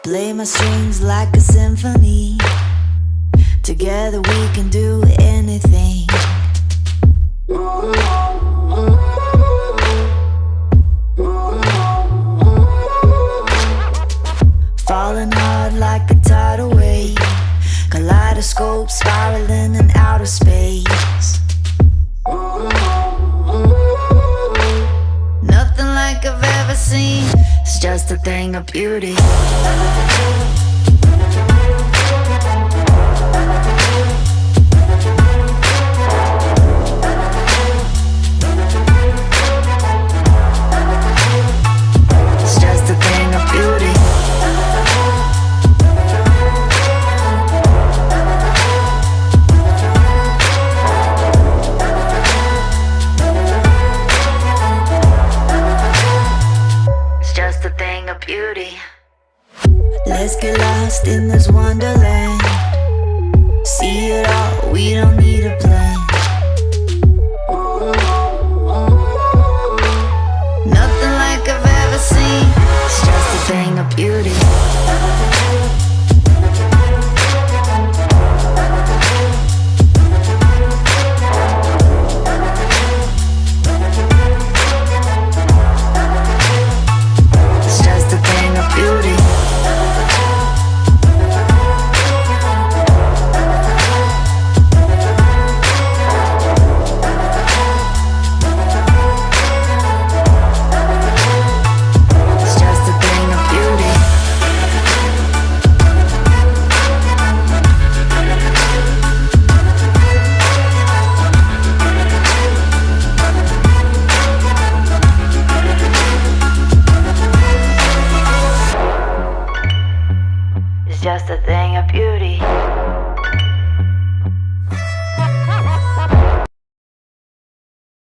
Play my strings like a symphony. Together we can do anything. Falling hard like a tidal wave. Kaleidoscope spiraling in outer space. Nothing like I've ever seen. It's just a thing of beauty. It's just a thing of beauty. Beauty. Let's get lost in this wonderland. See it all, we don't need a plan. Nothing like I've ever seen. It's just a thing of beauty. Just a thing of beauty.